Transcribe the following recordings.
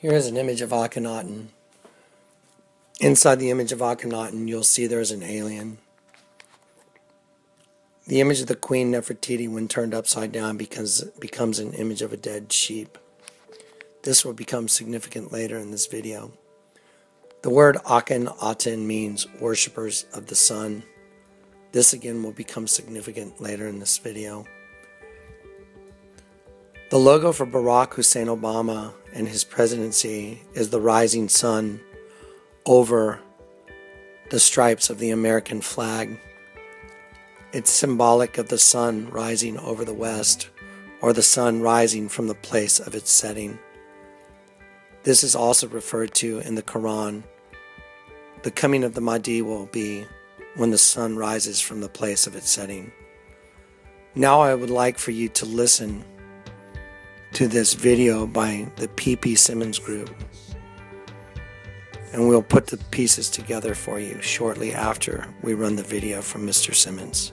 Here is an image of Akhenaten. Inside the image of Akhenaten, you'll see there's an alien. The image of the Queen Nefertiti, when turned upside down, becomes an image of a dead sheep. This will become significant later in this video. The word Akhenaten means worshippers of the sun. This again will become significant later in this video. The logo for Barack Hussein Obama and his presidency is the rising sun over the stripes of the American flag. It's symbolic of the sun rising over the west, or the sun rising from the place of its setting. This is also referred to in the Quran. The coming of the Mahdi will be when the sun rises from the place of its setting. Now I would like for you to listen to this video by the P.P. Simmons Group, and we'll put the pieces together for you shortly after we run the video from Mr. Simmons.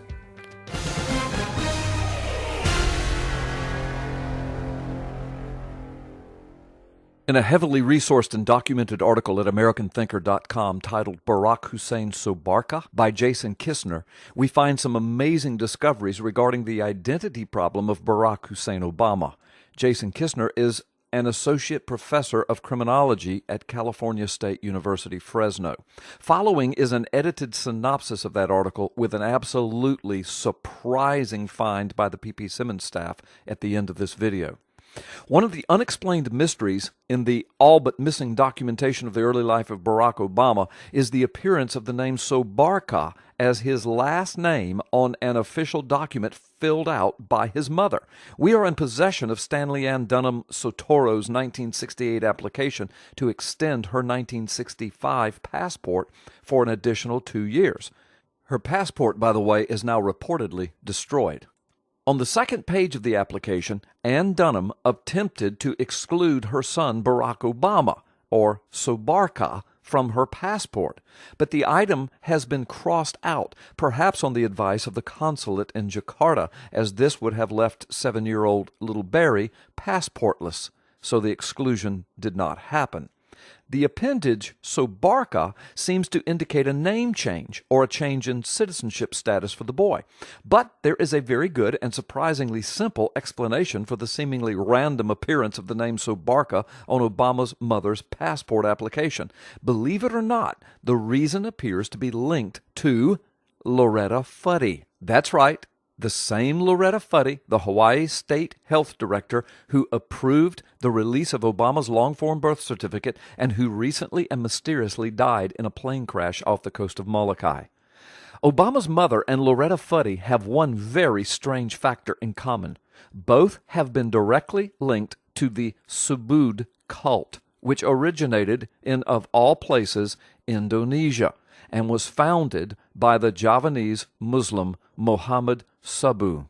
In a heavily resourced and documented article at AmericanThinker.com titled Barack Hussein Sobarka by Jason Kistner, we find some amazing discoveries regarding the identity problem of Barack Hussein Obama. Jason Kistner is an associate professor of criminology at California State University, Fresno. Following is an edited synopsis of that article with an absolutely surprising find by the P.P. Simmons staff at the end of this video. One of the unexplained mysteries in the all-but-missing documentation of the early life of Barack Obama is the appearance of the name Sobarka as his last name on an official document filled out by his mother. We are in possession of Stanley Ann Dunham Sotoro's 1968 application to extend her 1965 passport for an additional 2 years. Her passport, by the way, is now reportedly destroyed. On the second page of the application, Ann Dunham attempted to exclude her son Barack Obama, or Sobarka, from her passport, but the item has been crossed out, perhaps on the advice of the consulate in Jakarta, as this would have left 7-year-old little Barry passportless, so the exclusion did not happen. The appendage Sobarka seems to indicate a name change or a change in citizenship status for the boy. But there is a very good and surprisingly simple explanation for the seemingly random appearance of the name Sobarka on Obama's mother's passport application. Believe it or not, the reason appears to be linked to Loretta Fuddy. That's right. The same Loretta Fuddy, the Hawaii State Health Director who approved the release of Obama's long-form birth certificate and who recently and mysteriously died in a plane crash off the coast of Molokai. Obama's mother and Loretta Fuddy have one very strange factor in common. Both have been directly linked to the Subud cult, which originated in, of all places, Indonesia, and was founded by the Javanese Muslim Muhammad Sabu.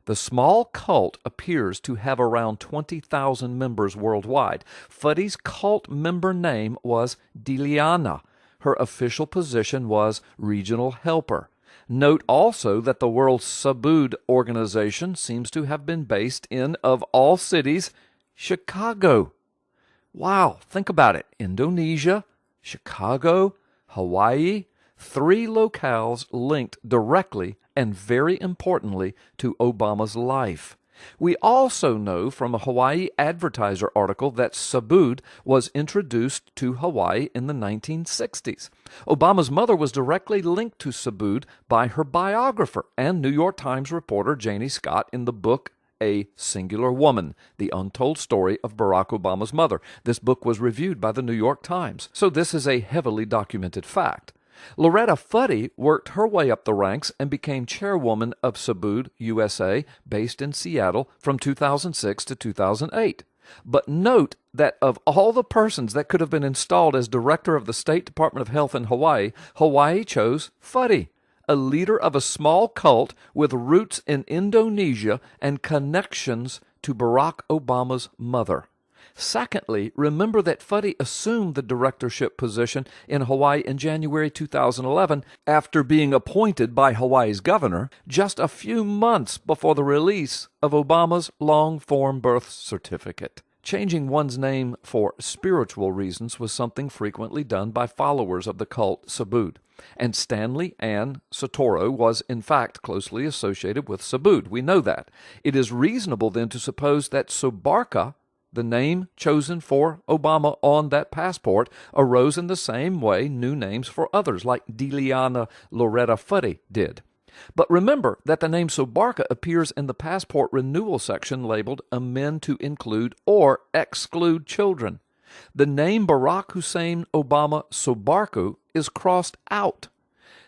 The small cult appears to have around 20,000 members worldwide. Fuddy's cult member name was Diliana. Her official position was regional helper. Note also that the World Subud organization seems to have been based in, of all cities, Chicago. Wow, think about it. Indonesia, Chicago, Hawaii, 3 locales linked directly and very importantly to Obama's life. We also know from a Hawaii Advertiser article that Subud was introduced to Hawaii in the 1960s. Obama's mother was directly linked to Subud by her biographer and New York Times reporter Janie Scott in the book A Singular Woman, The Untold Story of Barack Obama's Mother. This book was reviewed by the New York Times, so this is a heavily documented fact. Loretta Fuddy worked her way up the ranks and became chairwoman of Subud USA, based in Seattle, from 2006 to 2008. But note that of all the persons that could have been installed as director of the State Department of Health in Hawaii, Hawaii chose Fuddy, a leader of a small cult with roots in Indonesia and connections to Barack Obama's mother. Secondly, remember that Fuddy assumed the directorship position in Hawaii in January 2011 after being appointed by Hawaii's governor just a few months before the release of Obama's long-form birth certificate. Changing one's name for spiritual reasons was something frequently done by followers of the cult Subud, and Stanley Ann Sotoro was in fact closely associated with Subud. We know that. It is reasonable then to suppose that Sobarka, the name chosen for Obama on that passport, arose in the same way new names for others, like Diliana Loretta Fuddy did. But remember that the name Sobarka appears in the passport renewal section labeled Amend to Include or Exclude Children. The name Barack Hussein Obama Sobarku is crossed out.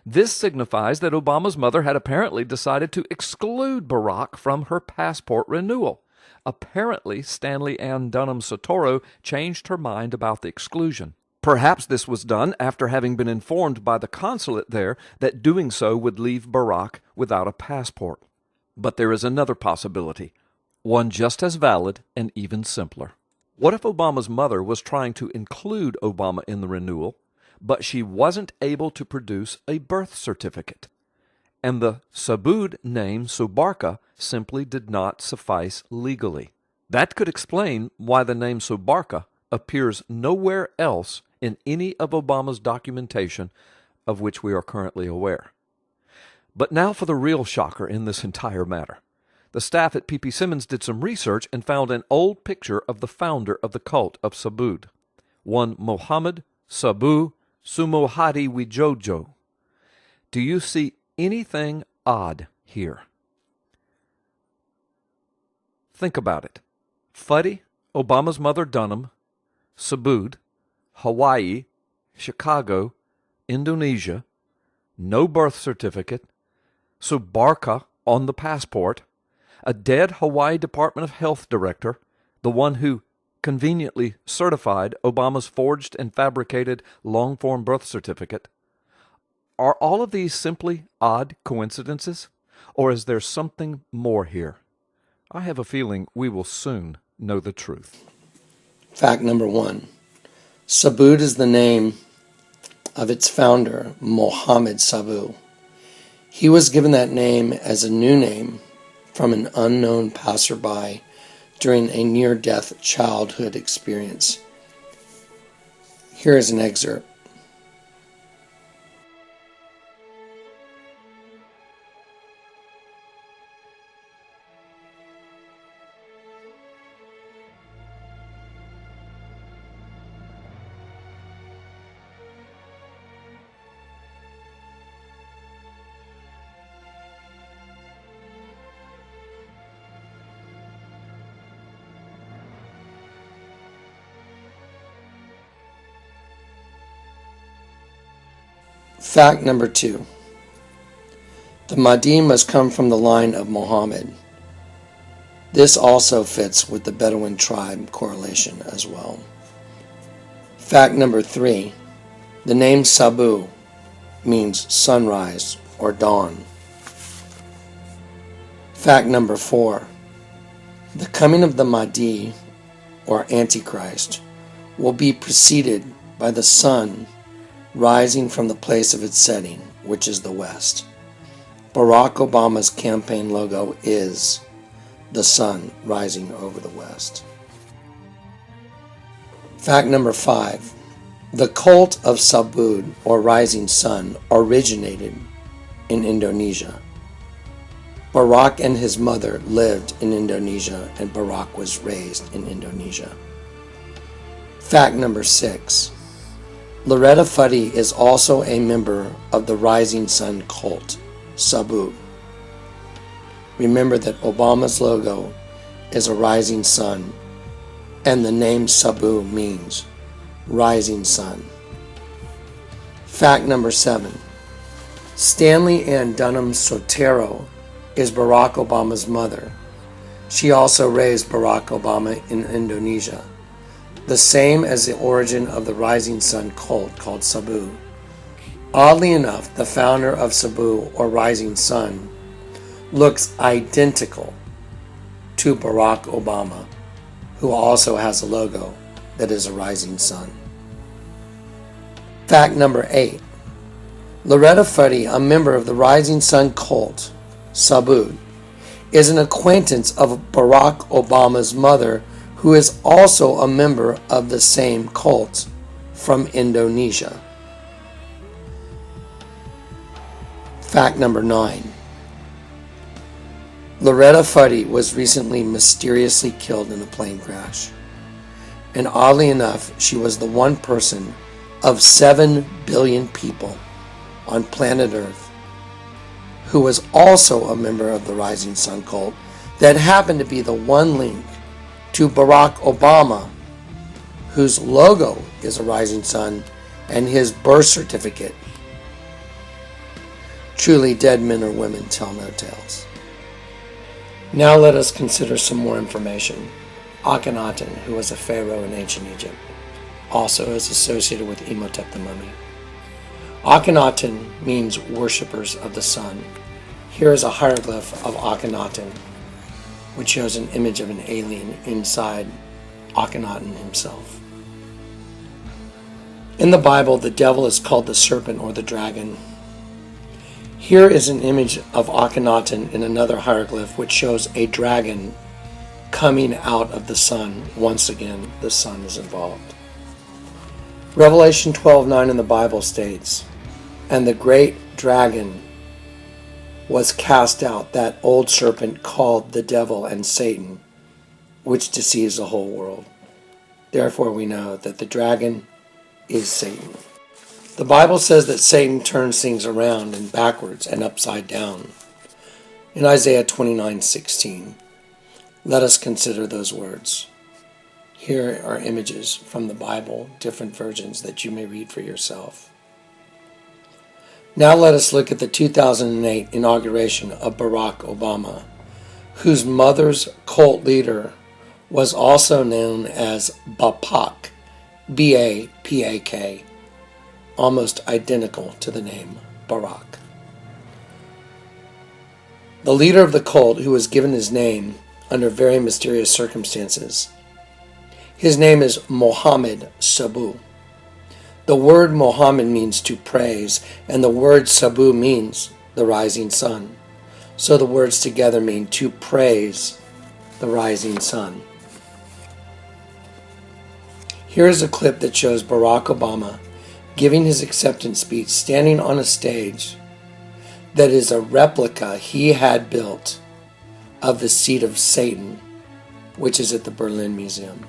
This signifies that Obama's mother had apparently decided to exclude Barack from her passport renewal. Apparently, Stanley Ann Dunham Sotoro changed her mind about the exclusion. Perhaps this was done after having been informed by the consulate there that doing so would leave Barack without a passport. But there is another possibility, one just as valid and even simpler. What if Obama's mother was trying to include Obama in the renewal, but she wasn't able to produce a birth certificate, and the Subud name Sobarka simply did not suffice legally? That could explain why the name Sobarka appears nowhere else in any of Obama's documentation of which we are currently aware. But now for the real shocker in this entire matter. The staff at P.P. Simmons did some research and found an old picture of the founder of the cult of Subud, one Mohammed Sabu Sumohadi Wijojo. Do you see anything odd here? Think about it. Fuddy, Obama's mother Dunham, Subud, Hawaii, Chicago, Indonesia, no birth certificate, Sobarka on the passport, a dead Hawaii Department of Health director, the one who conveniently certified Obama's forged and fabricated long-form birth certificate. Are all of these simply odd coincidences, or is there something more here? I have a feeling we will soon know the truth. Fact number 1. Subud is the name of its founder, Mohammed Sabu. He was given that name as a new name from an unknown passerby during a near-death childhood experience. Here is an excerpt. Fact number 2. The Mahdi must come from the line of Muhammad. This also fits with the Bedouin tribe correlation as well. Fact number 3. The name Sabu means sunrise or dawn. Fact number 4. The coming of the Mahdi, or Antichrist, will be preceded by the sun rising from the place of its setting, which is the west. Barack Obama's campaign logo is the sun rising over the west. Fact number 5. The cult of Subud, or rising sun, originated in Indonesia. Barack and his mother lived in Indonesia, and Barack was raised in Indonesia. Fact number 6. Loretta Fuddy is also a member of the Rising Sun cult, Subud. Remember that Obama's logo is a rising sun, and the name Sabu means rising sun. Fact number 7. Stanley Ann Dunham Sotero is Barack Obama's mother. She also raised Barack Obama in Indonesia, the same as the origin of the Rising Sun cult called Sabu. Oddly enough, the founder of Sabu, or Rising Sun, looks identical to Barack Obama, who also has a logo that is a rising sun. Fact number 8. Loretta Fuddy, a member of the Rising Sun cult, Subud, is an acquaintance of Barack Obama's mother, who is also a member of the same cult from Indonesia. Fact number 9. Loretta Fuddy was recently mysteriously killed in a plane crash. And oddly enough, she was the one person of 7 billion people on planet Earth who was also a member of the Rising Sun cult that happened to be the one link to Barack Obama, whose logo is a rising sun, and his birth certificate. Truly, dead men or women tell no tales. Now let us consider some more information. Akhenaten, who was a pharaoh in ancient Egypt, also is associated with Imhotep the mummy. Akhenaten means worshippers of the sun. Here is a hieroglyph of Akhenaten, which shows an image of an alien inside Akhenaten himself. In the Bible, the devil is called the serpent or the dragon. Here is an image of Akhenaten in another hieroglyph, which shows a dragon coming out of the sun. Once again, the sun is involved. Revelation 12:9 in the Bible states, "And the great dragon was cast out, that old serpent called the devil and Satan, which deceives the whole world." Therefore we know that the dragon is Satan. The Bible says that Satan turns things around and backwards and upside down. In Isaiah 29:16, let us consider those words. Here are images from the Bible, different versions that you may read for yourself. Now let us look at the 2008 inauguration of Barack Obama, whose mother's cult leader was also known as Bapak, B-A-P-A-K, almost identical to the name Barack. The leader of the cult, who was given his name under very mysterious circumstances, his name is Mohammed Sabu. The word Mohammed means to praise, and the word Sabu means the rising sun. So the words together mean to praise the rising sun. Here is a clip that shows Barack Obama giving his acceptance speech, standing on a stage that is a replica he had built of the seat of Satan, which is at the Berlin Museum.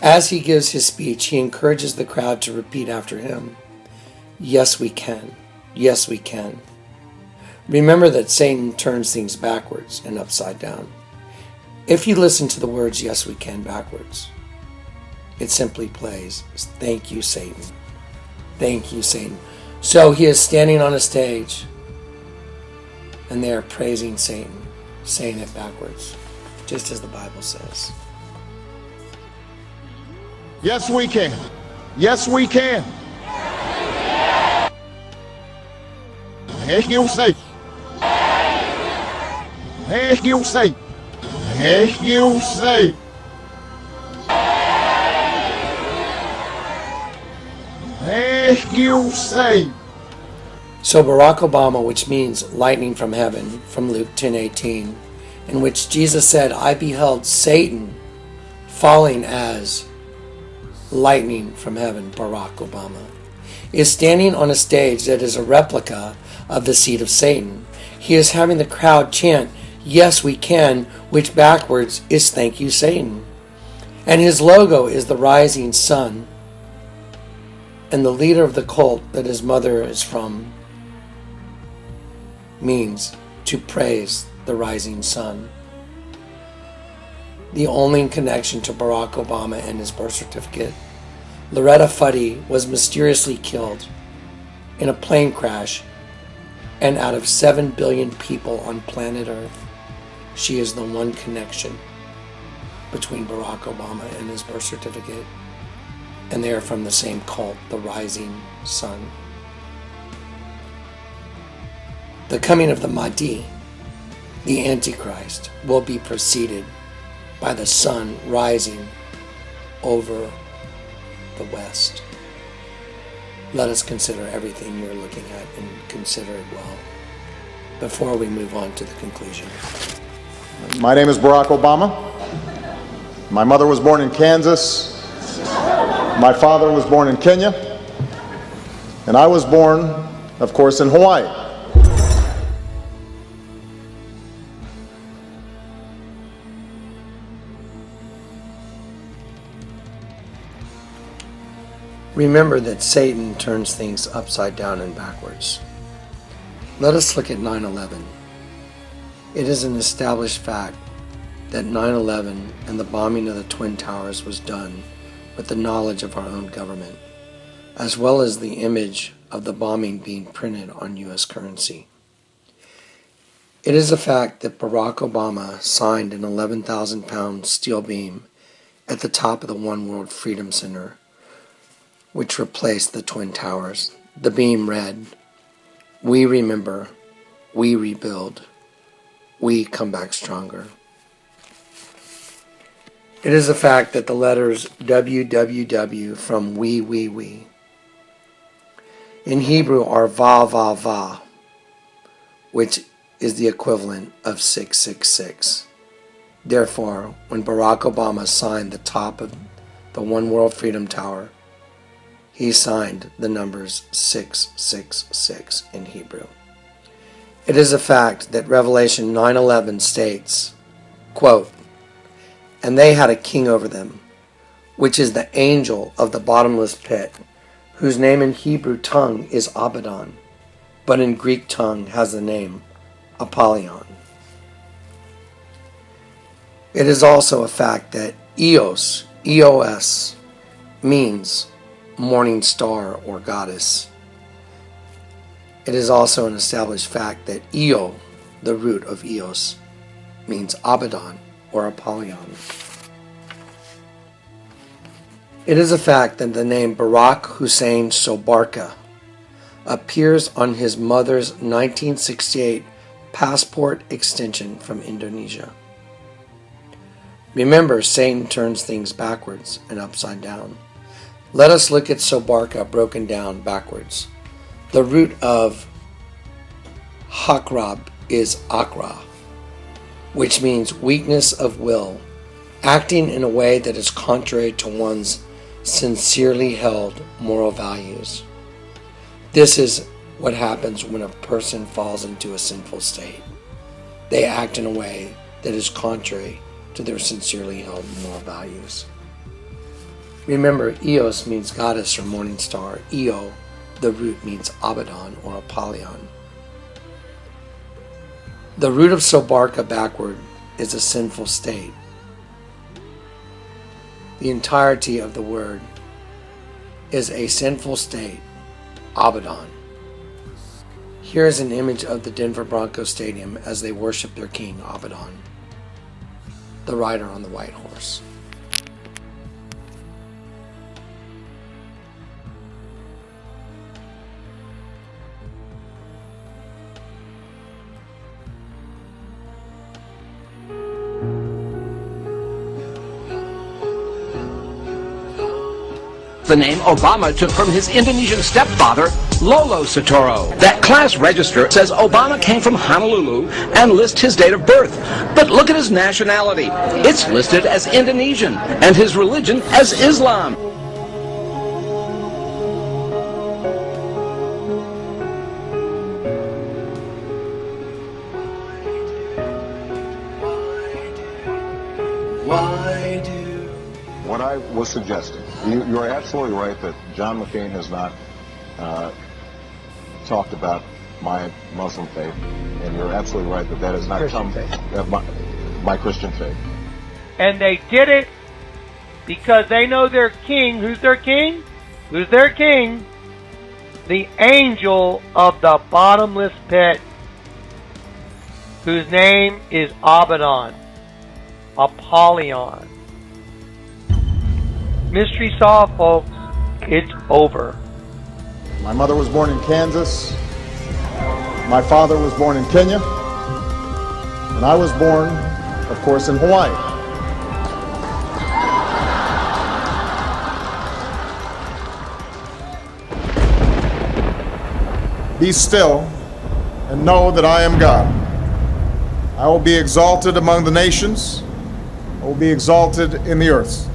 As he gives his speech, he encourages the crowd to repeat after him, "Yes, we can. Yes, we can." Remember that Satan turns things backwards and upside down. If you listen to the words "Yes, we can" backwards, it simply plays, "Thank you, Satan. Thank you, Satan." So he is standing on a stage, and they are praising Satan, saying it backwards, just as the Bible says. Yes, we can. Yes, we can. Yes, you say. Yes, you say. Yes, you say. Yes, you say. So Barack Obama, which means lightning from heaven, from Luke 10:18, in which Jesus said, "I beheld Satan falling as lightning from heaven," Barack Obama is standing on a stage that is a replica of the seat of Satan. He is having the crowd chant, "Yes, we can," which backwards is "Thank you, Satan." And his logo is the rising sun. And the leader of the cult that his mother is from means to praise the rising sun. The only connection to Barack Obama and his birth certificate, Loretta Fuddy was mysteriously killed in a plane crash, and out of 7 billion people on planet Earth, she is the one connection between Barack Obama and his birth certificate, and they are from the same cult, the Rising Sun. The coming of the Mahdi, the Antichrist, will be preceded by the sun rising over the west. Let us consider everything you're looking at and consider it well before we move on to the conclusion. My name is Barack Obama. My mother was born in Kansas. My father was born in Kenya. And I was born, of course, in Hawaii. Remember that Satan turns things upside down and backwards. Let us look at 9/11. It is an established fact that 9/11 and the bombing of the Twin Towers was done with the knowledge of our own government, as well as the image of the bombing being printed on U.S. currency. It is a fact that Barack Obama signed an 11,000-pound steel beam at the top of the One World Freedom Center, which replaced the Twin Towers. The beam read, "We remember, we rebuild, we come back stronger." It is a fact that the letters WWW from we in Hebrew are va va va, which is the equivalent of 666. Therefore, when Barack Obama signed the top of the One World Freedom Tower, he signed the numbers 666 in Hebrew. It is a fact that Revelation 9:11 states, quote, "And they had a king over them, which is the angel of the bottomless pit, whose name in Hebrew tongue is Abaddon, but in Greek tongue has the name Apollyon." It is also a fact that Eos, E-O-S, means morning star or goddess. It is also an established fact that Eo, the root of Eos, means Abaddon or Apollyon. It is a fact that the name Barack Hussein Sobarka appears on his mother's 1968 passport extension from Indonesia. Remember, Satan turns things backwards and upside down. Let us look at Sobarka broken down backwards. The root of Hakrab is Akra, which means weakness of will, acting in a way that is contrary to one's sincerely held moral values. This is what happens when a person falls into a sinful state. They act in a way that is contrary to their sincerely held moral values. Remember, Eos means goddess or morning star. Eo, the root, means Abaddon or Apollyon. The root of Sobarka backward is a sinful state. The entirety of the word is a sinful state, Abaddon. Here is an image of the Denver Broncos Stadium as they worship their king, Abaddon, the rider on the white horse. The name Obama took from his Indonesian stepfather, Lolo Soetoro. That class register says Obama came from Honolulu and lists his date of birth. But look at his nationality. It's listed as Indonesian and his religion as Islam. What I was suggesting, you are absolutely right that John McCain has not talked about my Muslim faith, and you're absolutely right that that has not Christian come faith. My Christian faith. And they did it because they know their king. Who's their king? Who's their king? The angel of the bottomless pit, whose name is Abaddon, Apollyon. Mystery solved, folks. It's over. My mother was born in Kansas. My father was born in Kenya. And I was born, of course, in Hawaii. Be still and know that I am God. I will be exalted among the nations, I will be exalted in the earth.